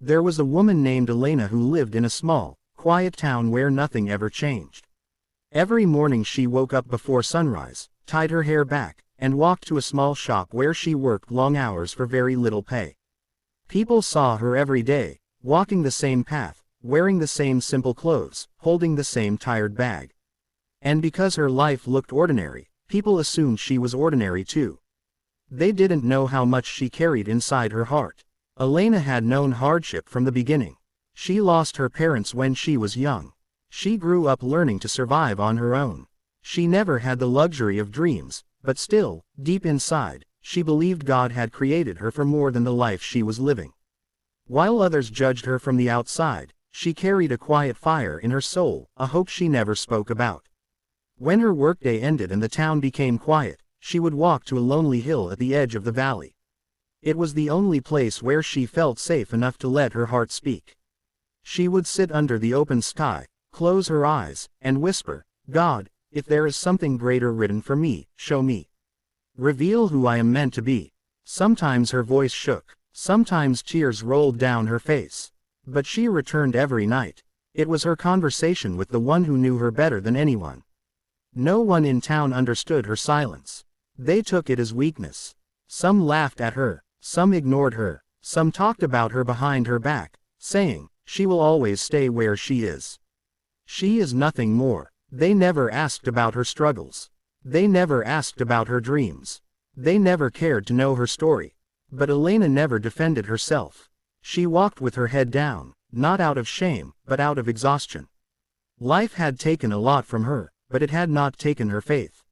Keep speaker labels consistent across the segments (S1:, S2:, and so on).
S1: There was a woman named Elena who lived in a small, quiet town where nothing ever changed. Every morning she woke up before sunrise, tied her hair back, and walked to a small shop where she worked long hours for very little pay. People saw her every day, walking the same path, wearing the same simple clothes, holding the same tired bag. And because her life looked ordinary, people assumed she was ordinary too. They didn't know how much she carried inside her heart. Elena had known hardship from the beginning. She lost her parents when she was young. She grew up learning to survive on her own. She never had the luxury of dreams, but still, deep inside, she believed God had created her for more than the life she was living. While others judged her from the outside, she carried a quiet fire in her soul, a hope she never spoke about. When her workday ended and the town became quiet, she would walk to a lonely hill at the edge of the valley. It was the only place where she felt safe enough to let her heart speak. She would sit under the open sky, close her eyes, and whisper, "God, if there is something greater written for me, show me. Reveal who I am meant to be." Sometimes her voice shook, sometimes tears rolled down her face. But she returned every night. It was her conversation with the one who knew her better than anyone. No one in town understood her silence. They took it as weakness. Some laughed at her, some ignored her, some talked about her behind her back, saying, "She will always stay where she is. She is nothing more." They never asked about her struggles. They never asked about her dreams. They never cared to know her story. But Elena never defended herself. She walked with her head down, not out of shame, but out of exhaustion. Life had taken a lot from her, but it had not taken her faith.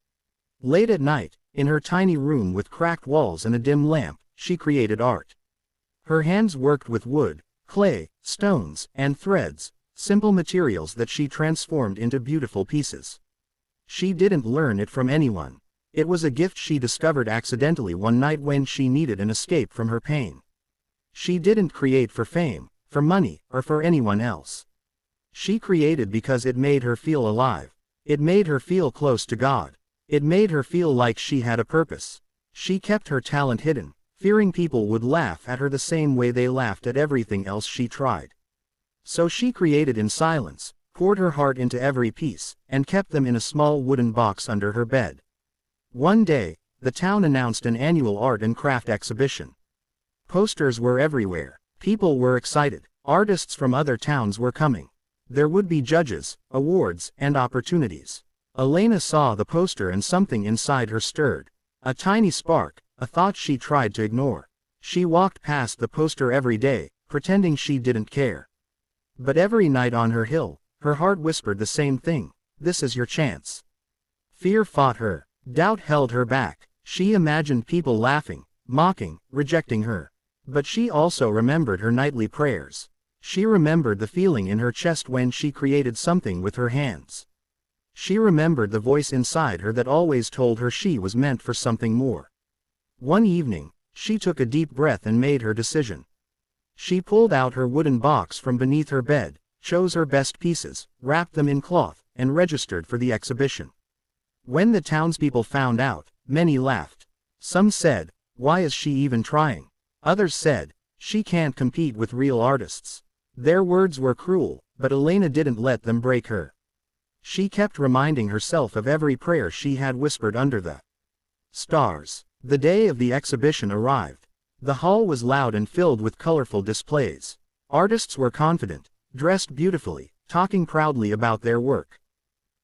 S1: Late at night, in her tiny room with cracked walls and a dim lamp, she created art. Her hands worked with wood, clay, stones, and threads, simple materials that she transformed into beautiful pieces. She didn't learn it from anyone. It was a gift she discovered accidentally one night when she needed an escape from her pain. She didn't create for fame, for money, or for anyone else. She created because it made her feel alive. It made her feel close to God. It made her feel like she had a purpose. She kept her talent hidden, fearing people would laugh at her the same way they laughed at everything else she tried. So she created in silence, poured her heart into every piece, and kept them in a small wooden box under her bed. One day, the town announced an annual art and craft exhibition. Posters were everywhere. People were excited. Artists from other towns were coming. There would be judges, awards, and opportunities. Elena saw the poster and something inside her stirred. A tiny spark, a thought she tried to ignore. She walked past the poster every day, pretending she didn't care. But every night on her hill, her heart whispered the same thing: "This is your chance." Fear fought her. Doubt held her back. She imagined people laughing, mocking, rejecting her. But she also remembered her nightly prayers. She remembered the feeling in her chest when she created something with her hands. She remembered the voice inside her that always told her she was meant for something more. One evening, she took a deep breath and made her decision. She pulled out her wooden box from beneath her bed, chose her best pieces, wrapped them in cloth, and registered for the exhibition. When the townspeople found out, many laughed. Some said, "Why is she even trying?" Others said, "She can't compete with real artists." Their words were cruel, but Elena didn't let them break her. She kept reminding herself of every prayer she had whispered under the stars. The day of the exhibition arrived. The hall was loud and filled with colorful displays. Artists were confident, dressed beautifully, talking proudly about their work.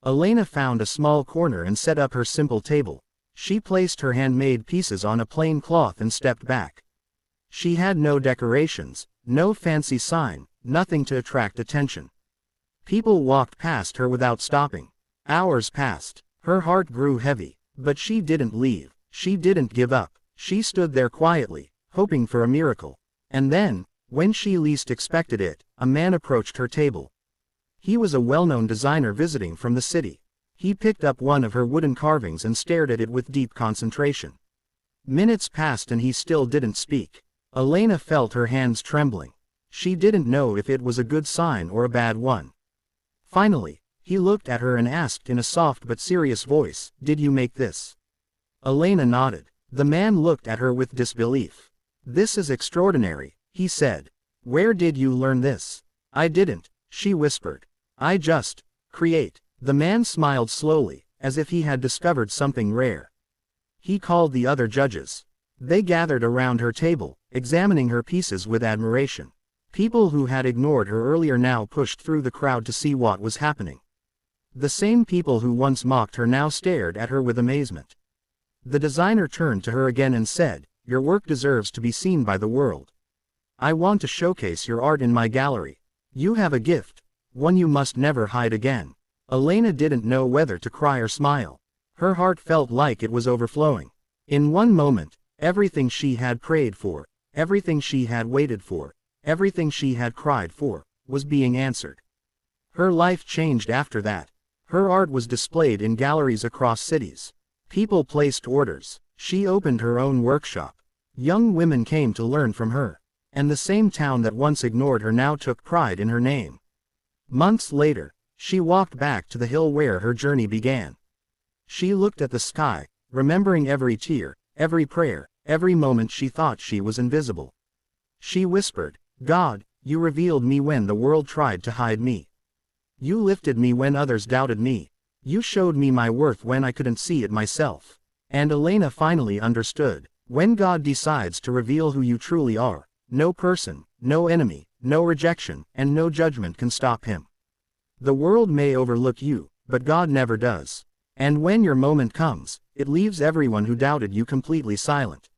S1: Elena found a small corner and set up her simple table. She placed her handmade pieces on a plain cloth and stepped back. She had no decorations, no fancy sign, nothing to attract attention. People walked past her without stopping. Hours passed. Her heart grew heavy. But she didn't leave. She didn't give up. She stood there quietly, hoping for a miracle. And then, when she least expected it, a man approached her table. He was a well-known designer visiting from the city. He picked up one of her wooden carvings and stared at it with deep concentration. Minutes passed and he still didn't speak. Elena felt her hands trembling. She didn't know if it was a good sign or a bad one. Finally, he looked at her and asked in a soft but serious voice, "Did you make this?" Elena nodded. The man looked at her with disbelief. "This is extraordinary," he said. Where did you learn this? I didn't, she whispered. I just create. The man smiled slowly, as if he had discovered something rare. He called the other judges. They gathered around her table, examining her pieces with admiration. People who had ignored her earlier now pushed through the crowd to see what was happening. The same people who once mocked her now stared at her with amazement. The designer turned to her again and said, "Your work deserves to be seen by the world. I want to showcase your art in my gallery. You have a gift, one you must never hide again." Elena didn't know whether to cry or smile. Her heart felt like it was overflowing. In one moment, everything she had prayed for, everything she had waited for, everything she had cried for, was being answered. Her life changed after that. Her art was displayed in galleries across cities. People placed orders. She opened her own workshop. Young women came to learn from her. And the same town that once ignored her now took pride in her name. Months later, she walked back to the hill where her journey began. She looked at the sky, remembering every tear, every prayer, every moment she thought she was invisible. She whispered, "God, you revealed me when the world tried to hide me. You lifted me when others doubted me. You showed me my worth when I couldn't see it myself." And Elena finally understood. When God decides to reveal who you truly are, no person, no enemy, no rejection, and no judgment can stop him. The world may overlook you, but God never does. And when your moment comes, it leaves everyone who doubted you completely silent.